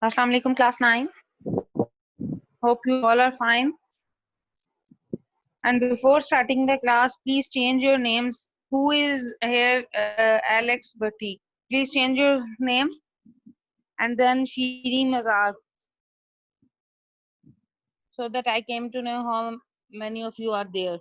Assalamu alaikum, class 9. Hope you all are fine. And before starting the class, please change your names. Who is here? Alex Bhatti. Please change your name. And then Shiri Mazar. So that I came to know how many of you are there.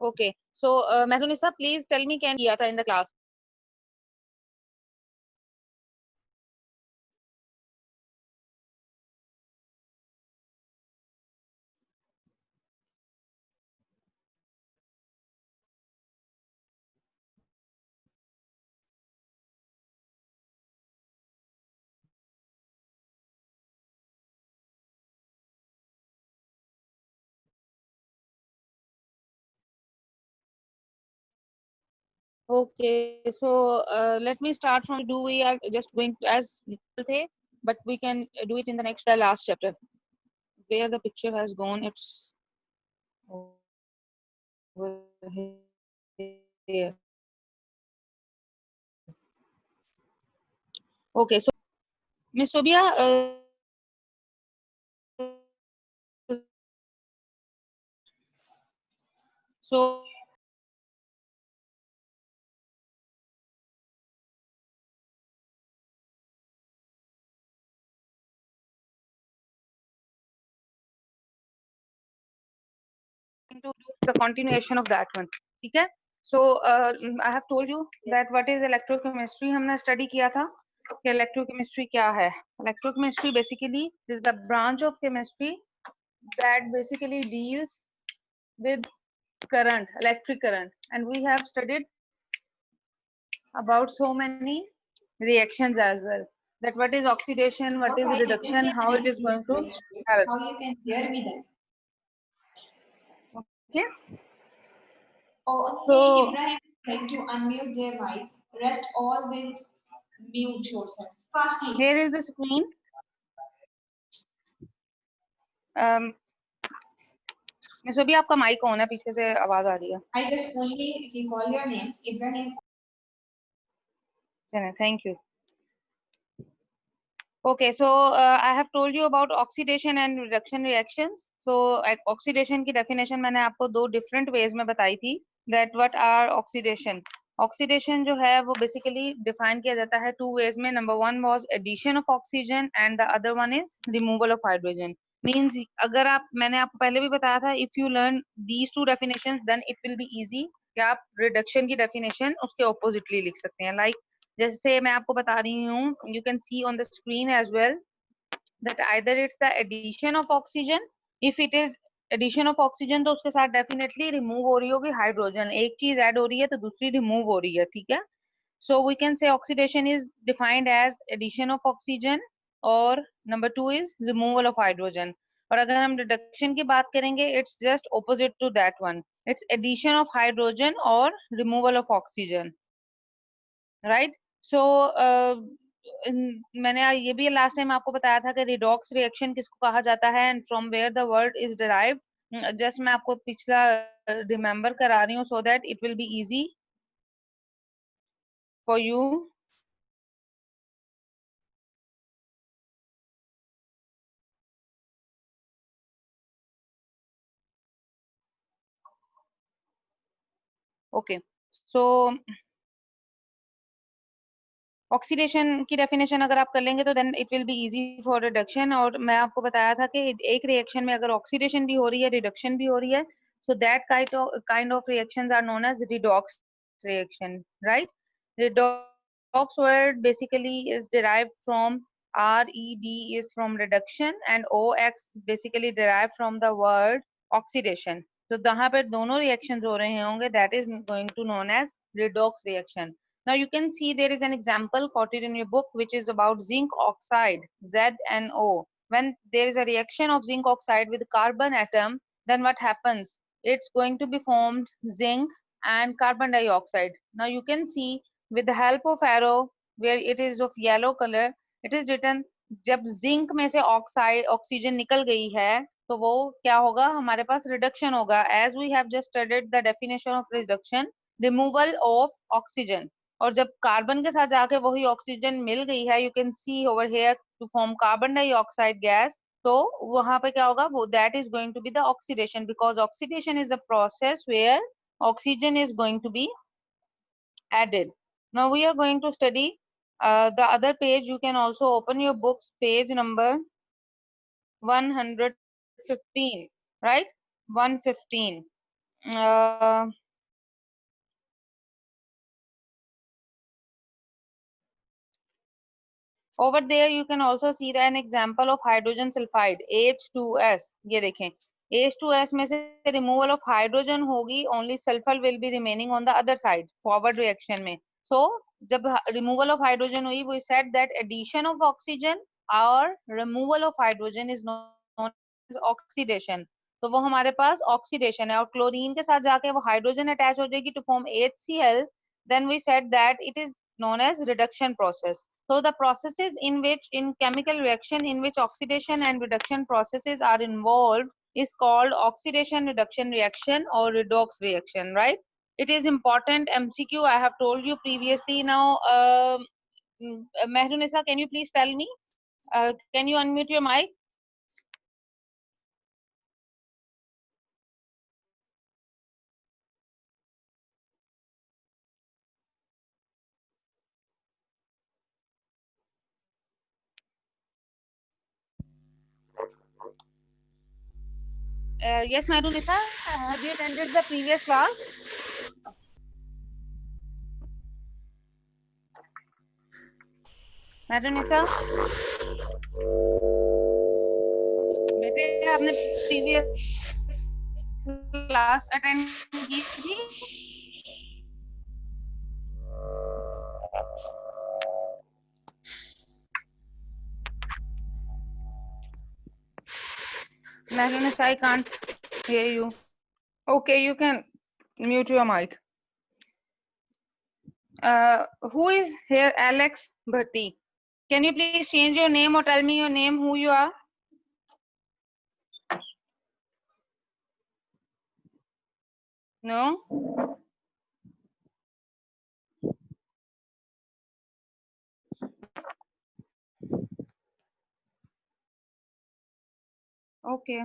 Okay. So, Mehrunisa, please tell me, can you in the class? Okay, so let me start from do we are just going to, as say, but we can do it in the next the last chapter. Where the picture has gone, it's over here. Okay, so Miss Sobia, so to do the continuation of that one. Okay, so I have told you that what is electrochemistry. हमने study किया था कि electrochemistry क्या है. Electrochemistry basically is the branch of chemistry that basically deals with current, electric current, and we have studied about so many reactions as well. That what is oxidation, what is reduction, how it is going to help. How you can hear me then? Okay. Only So Ibrahim trying to unmute their mic. Rest all will mute yourself. Fastly. here is the screen. Miss अभी आपका mic on है, पीछे से आवाज आ रही है. I just only recall your name, Ibrahim. Thank you. Okay, so I have told you about oxidation and reduction reactions. So oxidation की definition मैंने आपको दो different ways में बताई थी. That what are oxidation? Oxidation जो है वो basically define किया जाता है two ways में. Number one was addition of oxygen and the other one is removal of hydrogen. Means अगर आप, मैंने आपको पहले भी बताया था, if you learn these two definitions then it will be easy कि आप reduction की definition उसके oppositely लिख सकते हैं. Like जैसे मैं आपको बता रही हूँ, you can see on the screen as well that either it's the addition of oxygen. If it is addition of oxygen तो उसके साथ definitely remove हो रही होगी हाइड्रोजन. एक चीज ऐड हो रही है तो दूसरी रिमूव हो रही है. ठीक है. So we can say oxidation is defined as addition of oxygen or number two is removal of hydrogen. और अगर हम reduction की बात करेंगे, it's just opposite to that one. It's addition of hydrogen or removal of oxygen. Right? So मैंने ये भी last time आपको बताया था कि रिडॉक्स रिएक्शन किसको कहा जाता है and from where the word is derived. Just मैं आपको पिछला रिमेम्बर करा रही हूँ so that it will be easy for you. Okay, so oxidation की डेफिनेशन अगर आप कर लेंगे तो then it will be easy for reduction. और मैं आपको बताया था कि एक रिएक्शन में अगर ऑक्सीडेशन भी हो रही है, रिडक्शन भी हो रही है, so that kind of reactions are known as redox reaction, right? Redox word basically is derived from red is from reduction and ox basically derived from the word oxidation. तो जहाँ पर दोनों reactions हो रहे होंगे that is going to known as redox reaction. Now you can see there is an example quoted in your book which is about zinc oxide, ZNO. when there is a reaction of zinc oxide with carbon atom, then what happens? It's going to be formed zinc and carbon dioxide. Now you can see with the help of arrow where it is of yellow color, it is written जब zinc में से oxide oxygen निकल गई है तो वो क्या होगा, हमारे पास रिडक्शन होगा. As we have just studied the definition of reduction, removal of oxygen. और जब कार्बन के साथ जाके वही ऑक्सीजन मिल गई है, you can see over here to form carbon dioxide gas, तो वहां पे क्या होगा, वो that is going to be the oxidation, because oxidation is the process where oxygen is going to be added. Now we are going to study the other page. You can also open your books, page number 115, right? 115. Over there you can also see an example of hydrogen sulfide, H2S. ये देखें, H2S में से removal of hydrogen होगी, only sulfur will be remaining on the other side, forward reaction में. So जब removal of hydrogen हुई, we said that addition of oxygen or removal of hydrogen is known as oxidation. तो वो हमारे पास oxidation है, और chlorine के साथ जाके वो हाइड्रोजन अटैच हो जाएगी to form HCl. Then we said that it is known as reduction process. So the processes in which, in chemical reaction in which oxidation and reduction processes are involved is called oxidation reduction reaction or redox reaction, right? It is important MCQ, I have told you previously. Now Mehrunisa, can you please tell me, can you unmute your mic? Yes, Mehrunisa, have you attended the previous class? Mehrunisa, बेटे आपने previous class attend की थी? Mehrunisa, I can't hear you. Okay, you can mute your mic. Who is here? Alex Bhatti. Can you please change your name or tell me your name, who you are? No? Okay.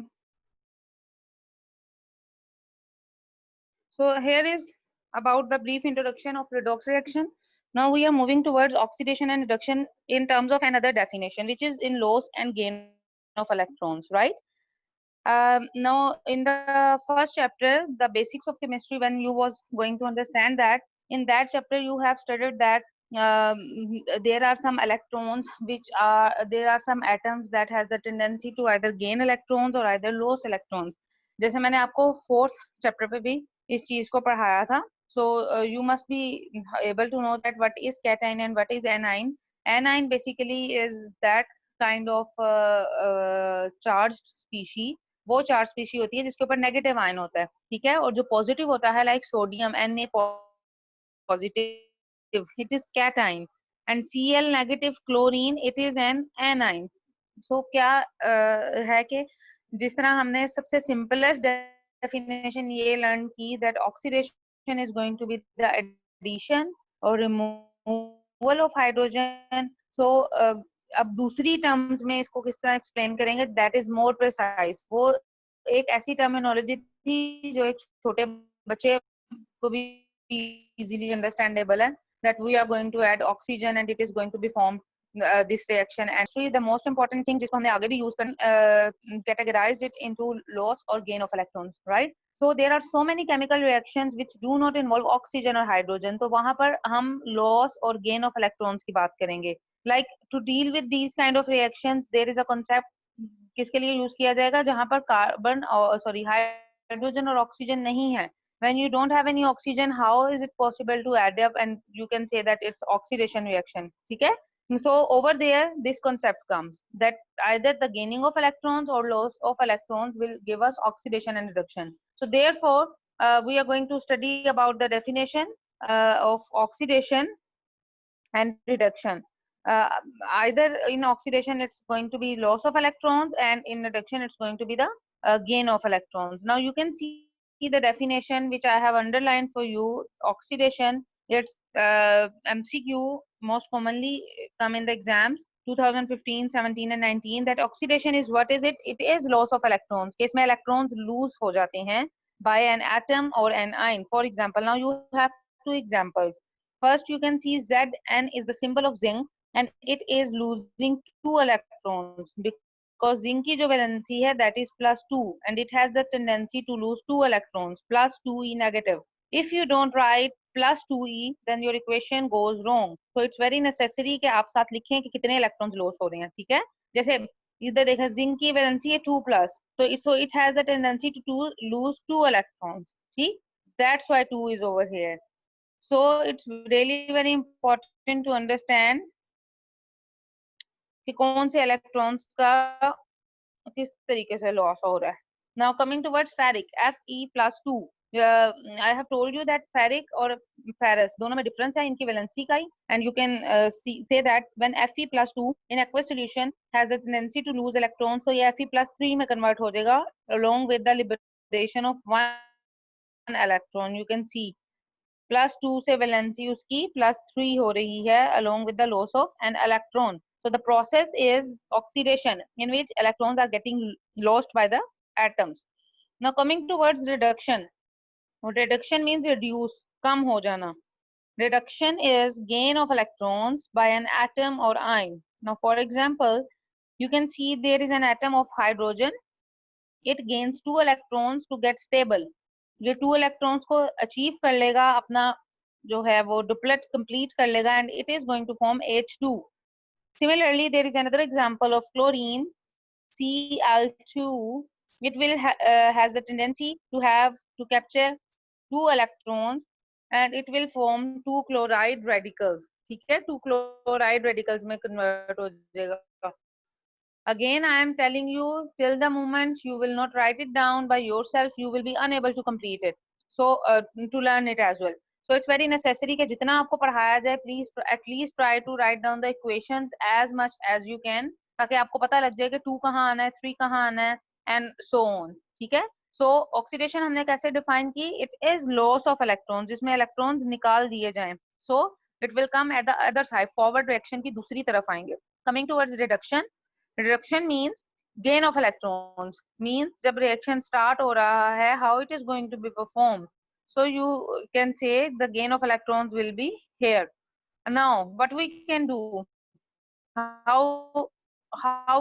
So here is about the brief introduction of redox reaction. Now we are moving towards oxidation and reduction in terms of another definition, which is in loss and gain of electrons, right? Now in the first chapter, the basics of chemistry, when you was going to understand that, in that chapter you have studied that there are some electrons which are, there are some atoms that has the tendency to either gain electrons or either lose electrons. जैसे मैंने आपको fourth chapter पे भी इस चीज को पढ़ाया था. So you must be able to know that what is cation and what is anion. Anion basically is that kind of charged species. वो चार्ज स्पीशी होती है जिसके ऊपर नेगेटिव आयन होता है, ठीक है, और जो पॉजिटिव होता है like sodium Na positive, it is cation, and Cl negative chlorine, it is an anion. So क्या है कि जिस तरह हमने सबसे सिंपलेस्ट डेफिनेशन ये लर्न की that oxidation is going to be the addition और रिमूवल ऑफ हाइड्रोजन. सो अब दूसरी टर्म्स में इसको किस तरह एक्सप्लेन करेंगे, दैट इज मोर प्रिसाइज. वो एक ऐसी टर्मिनोलॉजी थी जो एक छोटे बच्चे को भी इजीली अंडरस्टैंडेबल है, that we are going to add oxygen and it is going to be formed this reaction. And actually the most important thing जिसको हमने आगे भी use कर categorized it into loss or gain of electrons, right? So there are so many chemical reactions which do not involve oxygen or hydrogen. तो वहां पर हम loss और gain of electrons की बात करेंगे. Like to deal with these kind of reactions, there is a concept किसके लिए यूज किया जाएगा, जहां पर कार्बन सॉरी हाइड्रोजन और ऑक्सीजन नहीं है. When you don't have any oxygen, how is it possible to add up and you can say that it's oxidation reaction, ठीक है. So over there, this concept comes that either the gaining of electrons or loss of electrons will give us oxidation and reduction. So therefore, we are going to study about the definition of oxidation and reduction. Uh, Either in oxidation, it's going to be loss of electrons, and in reduction, it's going to be the gain of electrons. Now you can see the definition which I have underlined for you. Oxidation, it's MCQ, most commonly come in the exams 2015, 17 and 19. That oxidation is, what is it? It is loss of electrons. Case में electrons lose हो जाते हैं by an atom or an ion. For example, now you have two examples. First, you can see Zn is the symbol of zinc, and it is losing 2 electrons because zinc की जो valency है that is +2, and it has the tendency to lose 2 electrons, +2e negative. If you don't write +2e, then your equation goes wrong. So it's very necessary कि आप साथ लिखें कि कितने electrons lose हो रहे हैं, ठीक है? जैसे इधर देखा जिंक की वैलेंसी है 2+, so it has the tendency to lose 2 electrons. See, that's why 2 is over here. So it's really very important to understand कि कौन से electrons का किस तरीके से loss हो रहा है. Now coming towards ferric, Fe+2. I have told you that ferric और ferrous दोनों में difference है इनकी valency का ही, and you can say that when Fe+2 in aqueous solution has the tendency to lose electrons, so ये Fe+3 में convert हो जाएगा along with the liberation of 1 electron. You can see +2 से valency उसकी +3 हो रही है along with the loss of an electron. So the process is oxidation, in which electrons are getting lost by the atoms. Now coming towards reduction. Reduction means reduce, कम हो जाना. Reduction is gain of electrons by an atom or ion. Now for example, you can see there is an atom of hydrogen. It gains 2 electrons to get stable. ये 2 electrons को achieve कर लेगा, अपना जो है वो duplet complete कर लेगा, and it is going to form H2. Similarly, there is another example of chlorine, Cl2. It will has the tendency to capture 2 electrons, and it will form 2 chloride radicals. ठीक है, 2 chloride radicals में convert हो जाएगा. Again, I am telling you, till the moment you will not write it down by yourself, you will be unable to complete it. So to learn it as well. So it's very necessary कि जितना आपको पढ़ाया जाए, please at least try to write down the equations as much as you can, ताकि आपको पता लग जाए कि 2 कहाँ आना है, 3 कहाँ आना है, and so on. ठीक है? So oxidation हमने कैसे define की? It is loss of electrons, जिसमें electrons निकाल दिए जाएं. So it will come at the other side, forward reaction की दूसरी तरफ आएंगे. Coming towards reduction. Reduction means gain of electrons, means जब reaction start हो रहा है, how it is going to be performed. So you can say the gain of electrons will be here. Now what we can do, how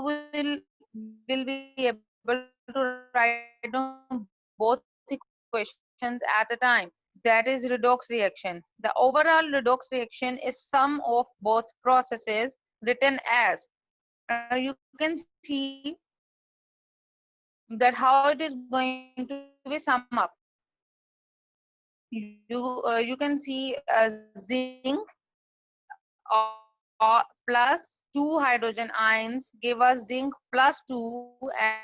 will be able to write down both equations at a time? That is redox reaction. The overall redox reaction is sum of both processes written as. You can see that how it is going to be sum up. You can see zinc plus 2 hydrogen ions give us zinc +2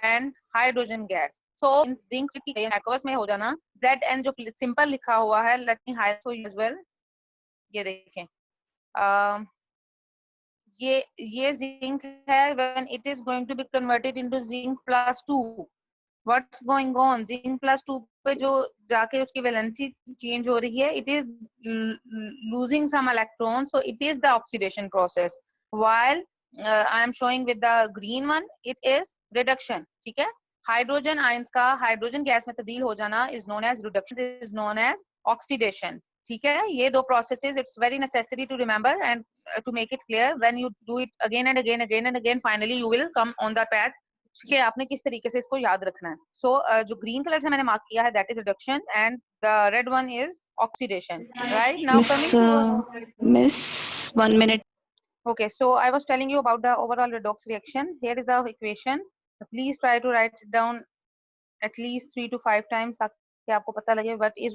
and hydrogen gas. So zinc की aqueous में हो जाना, Zn जो simple लिखा हुआ है, let me highlight for you as well. ये देखें, ये zinc है, when it is going to be converted into zinc +2. What's going on? Zinc +2 पे जो जाके उसकी valency change हो रही है, it is losing some electrons, so it is the oxidation process. While I am showing with the green one, it is reduction. ठीक है? Hydrogen ions का hydrogen gas में तब्दील हो जाना is known as reduction, is known as oxidation. ठीक है? ये दो processes, it's very necessary to remember and to make it clear. When you do it again and again, finally you will come on the path कि आपने किस तरीके से इसको याद रखना है. So जो green color से मैंने mark किया है, that is reduction, and the red one is oxidation. Right now, Miss, 1 minute. Okay, so I was telling you about the overall redox reaction. Here is the equation. Please try to write it down at least 3 to 5 times ताकि आपको पता लगे what is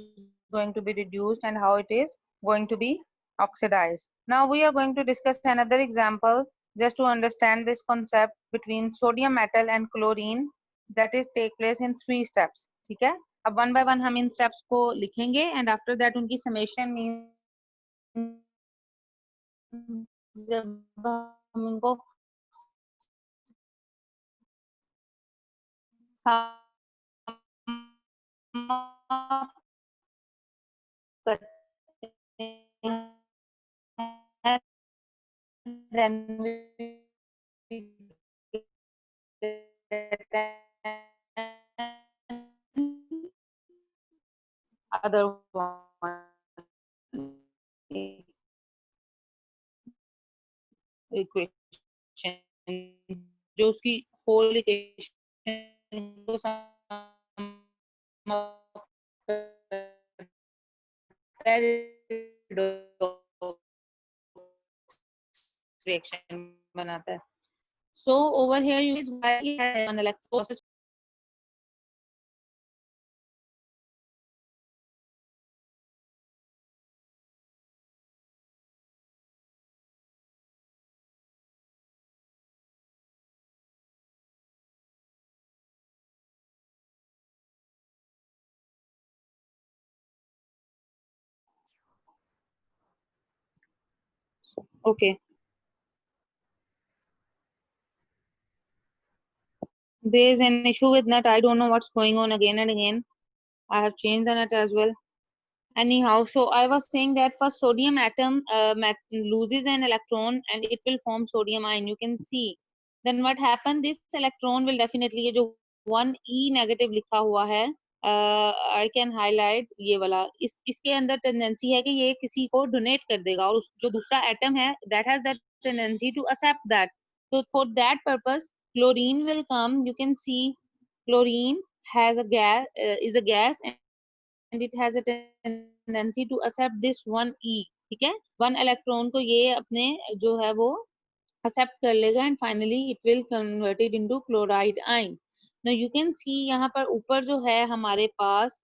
going to be reduced and how it is going to be oxidized. Now we are going to discuss another example just to understand this concept between sodium metal and chlorine that is take place in 3 steps. ठीक है, अब one by one हम इन steps को लिखेंगे and after that उनकी summation means जब हम इनको then we other one equation जो उसकी whole equation को reaction बनाता है. So over here you is why he has one electron process. Okay. There is an issue with net. I don't know what's going on again and again. I have changed the net as well. Anyhow, so I was saying that first sodium atom loses an electron and it will form sodium ion. You can see. Then what happened? This electron will definitely ये जो 1e negative लिखा हुआ है, I can highlight ये वाला. इसके अंदर tendency है कि ये किसी को डोनेट कर देगा और जो दूसरा एटम है that has that tendency to accept that. So for that purpose, chlorine will come. You can see chlorine has a gas, is a gas and it has a tendency to accept this 1e. ठीक है, 1 electron को ये अपने जो है वो accept कर लेगा and finally it will convert it into chloride ion. Now you can see यहाँ पर ऊपर जो है हमारे पास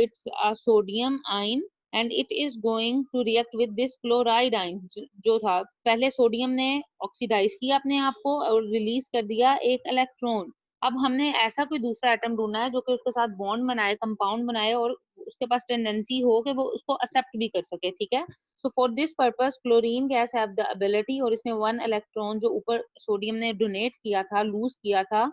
it's a sodium ion and it is going to react with this chloride ion. जो था पहले सोडियम ने ऑक्सीडाइज किया अपने आप को और रिलीज कर दिया एक इलेक्ट्रॉन. अब हमने ऐसा कोई दूसरा एटम ढूंढना है जो कि उसके साथ बॉन्ड बनाए, कंपाउंड बनाए और उसके पास टेंडेंसी हो कि वो उसको एक्सेप्ट भी कर सके. ठीक है, so for this purpose chlorine guys have the ability, और इसमें 1 इलेक्ट्रॉन जो ऊपर सोडियम ने डोनेट किया था, लूज किया था,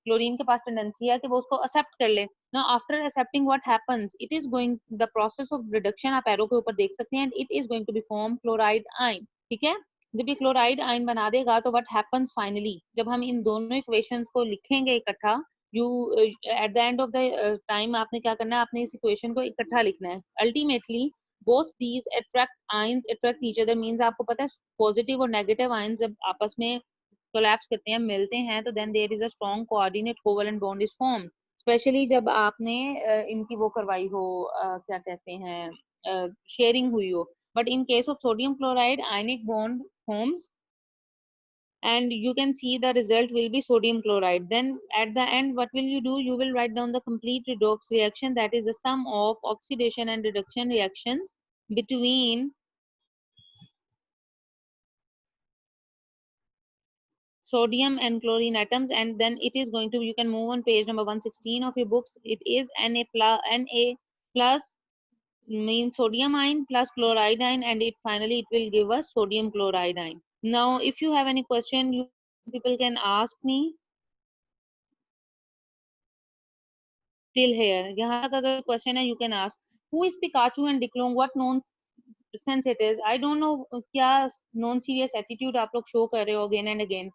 क्लोरीन के पास टेंडेंसी है कि वो उसको एक्सेप्ट कर ले. Now after accepting what happens, it is going the process of reduction, आप एरो के ऊपर देख सकते हैं, it is going to be form chloride ion. ठीक है, जब ये क्लोराइड आयन बना देगा तो व्हाट हैपेंस फाइनली, जब हम इन दोनों इक्वेशंस को लिखेंगे इकट्ठा, you at the end of the time आपने क्या करना है, आपने इस इक्वेशन को इकट्ठा लिखना है. Ultimately both these attract ions attract each other, means आपको पता है पॉजिटिव और नेगेटिव आयंस जब आपस में कोलैप्स करते हैं, मिलते हैं, तो then there is a strong coordinate covalent bond is formed. Specially जब आपने इनकी वो करवाई हो, क्या कहते हैं, शेयरिंग हुई हो. But in case of sodium chloride ionic bond forms and you can see the result will be sodium chloride. Then at the end what will you do, you will write down the complete redox reaction, that is the sum of oxidation and reduction reactions between sodium and chlorine atoms, and then it is going to, you can move on page number 116 of your books. It is Na plus means sodium ion plus chloride ion, and it finally it will give us sodium chloride ion. Now if you have any question, you people can ask me till here. यहाँ तक अगर question है, you can ask. Who is Pikachu and Diclone? What nonsense it is? I don't know. क्या non serious attitude आप लोग show कर रहे हो again and again.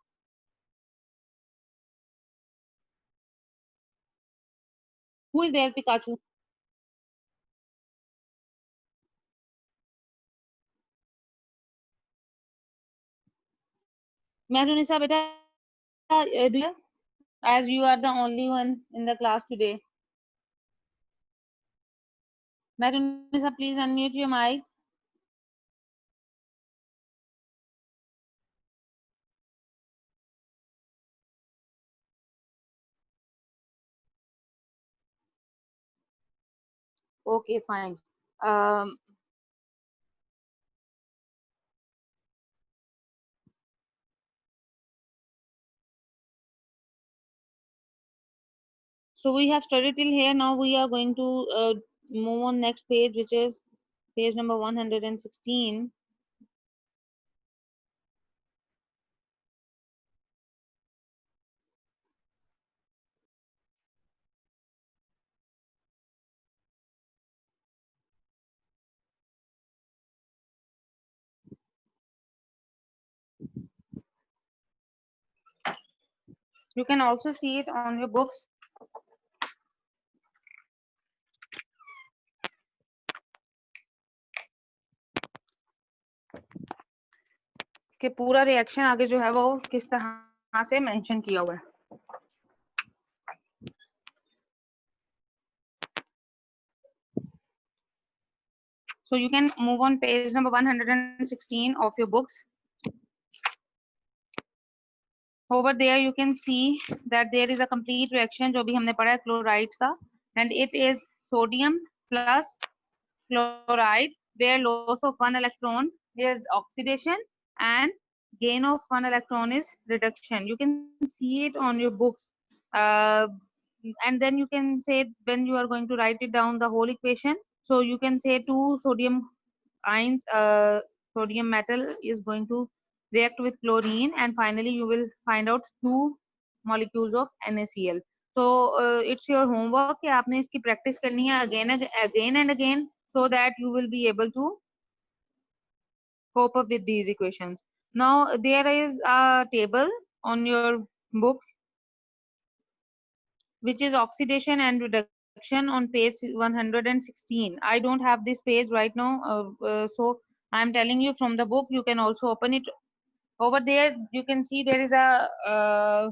Who is there Pikachu? Mehrunisa beta, as you are the only one in the class today. Mehrunisa, please unmute your mic. Okay, fine. Um, So we have studied till here. Now we are going to move on next page, which is page number 116. You can also see it on your books. कि पूरा reaction आगे जो है वो किस तरह से mention किया हुआ है. So you can move on page number 116 of your books. Over there you can see that there is a complete reaction जो भी हमने पढ़ा है chloride का, and it is sodium plus chloride where loss of one electron is oxidation and gain of one electron is reduction. You can see it on your books, and then you can say when you are going to write it down the whole equation. So you can say two sodium ions, sodium metal is going to react with chlorine, and finally you will find out two molecules of NaCl. So it's your homework कि आपने इसकी practice करनी है again and again, so that you will be able to cope up with these equations. Now there is a table on your book which is oxidation and reduction on page 116. I don't have this page right now, so I'm telling you from the book. You can also open it. Over there you can see there is a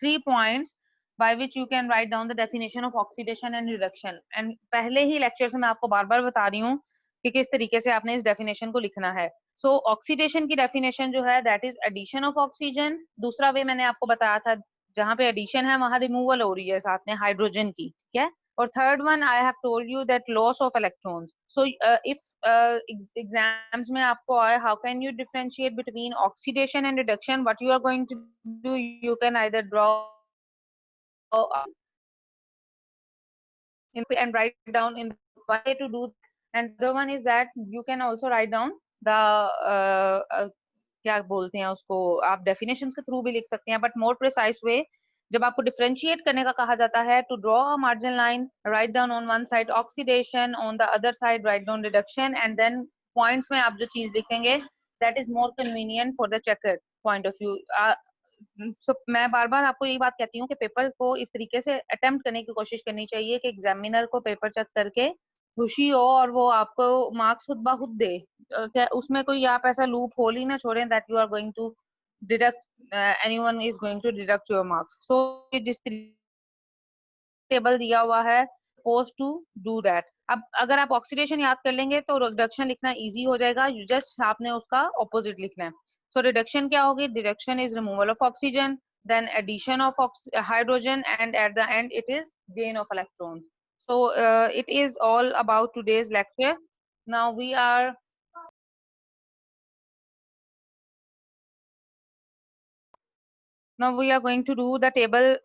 3 points by which you can write down the definition of oxidation and reduction. And पहले ही lecture से मैं आपको बार-बार बता रही हूँ कि किस तरीके से आपने इस definition को लिखना है. So oxidation की definition जो है that is addition of oxygen. दूसरा way मैंने आपको बताया था जहाँ पे addition है वहाँ removal हो रही है साथ में hydrogen की, ठीक है? और third one I have told you that loss of electrons. So if exams में आपको आए how can you differentiate between oxidation and reduction, what you are going to do, you can either draw and write down in one way to do, and the other one is that you can also write down the क्या बोलते हैं उसको, आप definitions के through भी लिख सकते हैं, but more precise way जब आपको differentiate करने का कहा जाता है to draw a margin line, write down on one side oxidation, on the other side write down reduction, and then points में आप जो चीज लिखेंगे that is more convenient for the checker point of view. So, मैं बार बार आपको यही बात कहती हूँ कि पेपर को इस तरीके से अटेम्प्ट करने की कोशिश करनी चाहिए कि एग्जामिनर को पेपर चेक करके खुशी हो और वो आपको मार्क्स खुद ब खुद दे, क्या उसमें कोई आप ऐसा लूप होल ही ना छोड़ें that you are going to deduct, anyone is going to deduct your marks. So जिस टेबल दिया हुआ है पोस्ट टू डू दैट. अब अगर आप ऑक्सीडेशन याद कर लेंगे तो रिडक्शन लिखना इजी हो जाएगा, जस्ट आपने उसका ऑपोजिट लिखना है. सो रिडक्शन क्या होगी? Reduction is removal of oxygen, then addition of hydrogen, and at the end it is gain of electrons. So it is all about today's lecture. Now we are going to do the table,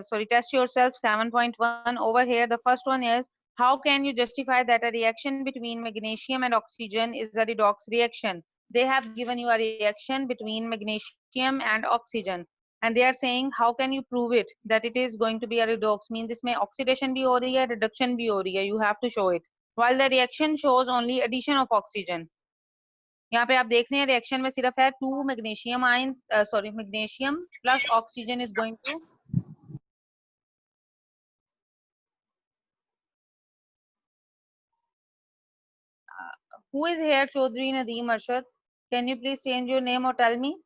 sorry, test yourself 7.1. Over here the first one is how can you justify that a reaction between magnesium and oxygen is a redox reaction? They have given you a reaction between magnesium and oxygen, and they are saying how can you prove it that it is going to be a redox, means इसमें oxidation भी हो रही है, reduction भी हो रही है, you have to show it, while the reaction shows only addition of oxygen. यहाँ पे आप देख रहे हैं रिएक्शन में सिर्फ है 2 magnesium ions, sorry magnesium plus oxygen is going to who is here? Chaudhary Nadeem Arshad, can you please change your name or tell me?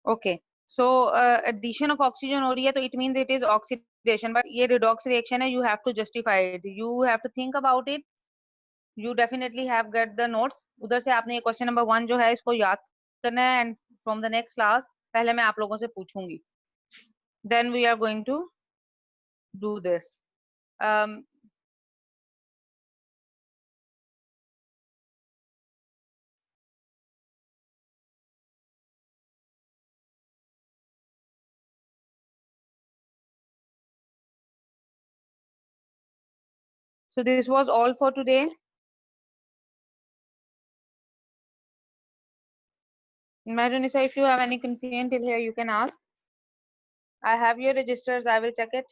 Okay, so addition of oxygen हो रही है तो it means it is oxidation, but ये redox reaction है, you have to justify it, you have to think about it. You definitely have get the notes. उधर से आपने ये question number 1 जो है इसको याद करना है, and from the next class पहले मैं आप लोगों से पूछूंगी, then we are going to do this. So this was all for today. Madanisa, if you have any confusion till here, you can ask. I have your registers. I will check it.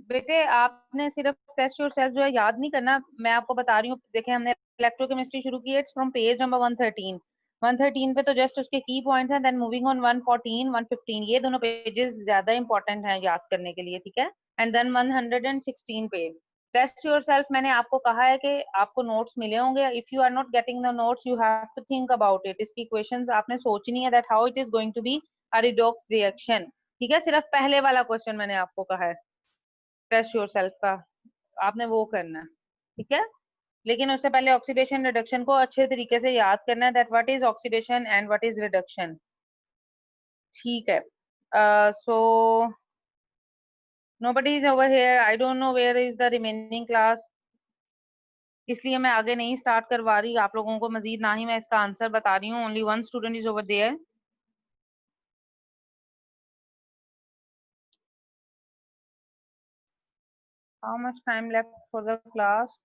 बेटे आपने सिर्फ test yourself जो है याद नहीं करना, मैं आपको बता रही हूँ. देखें हमने इलेक्ट्रोकेमिस्ट्री शुरू की है, इट्स फ्रॉम पेज नंबर 113. 113 पे तो जस्ट उसके की पॉइंट्स हैं. देन मूविंग ऑन 114, 115, ये दोनों पेजेस ज्यादा इंपॉर्टेंट हैं याद करने के लिए, ठीक है. And then 116 page. Test yourself मैंने आपको कहा है कि आपको नोट्स मिले होंगे. If you are not getting the notes you have to think about it. इसकी क्वेश्चंस आपने सोचनी है that how it is going to be a redox reaction. ठीक है, सिर्फ पहले वाला क्वेश्चन मैंने आपको कहा है टेस्ट योरसेल्फ का, आपने वो करना है, ठीक है. लेकिन उससे पहले ऑक्सीडेशन रिडक्शन को अच्छे तरीके से याद करना है that what is oxidation and what is reduction. ठीक है. सो nobody is over here. I don't know where is the remaining class. इसलिए मैं आगे नहीं स्टार्ट करवा रही आप लोगों को मजीद, ना ही मैं इसका आंसर बता रही हूँ. Only one student is over there. How much time left for the class?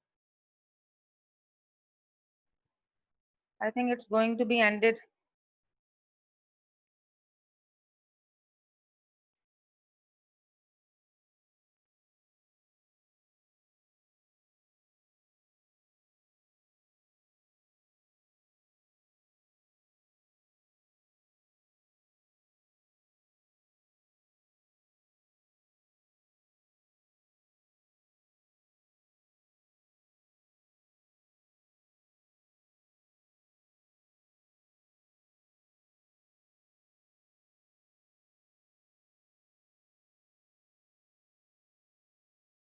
I think it's going to be ended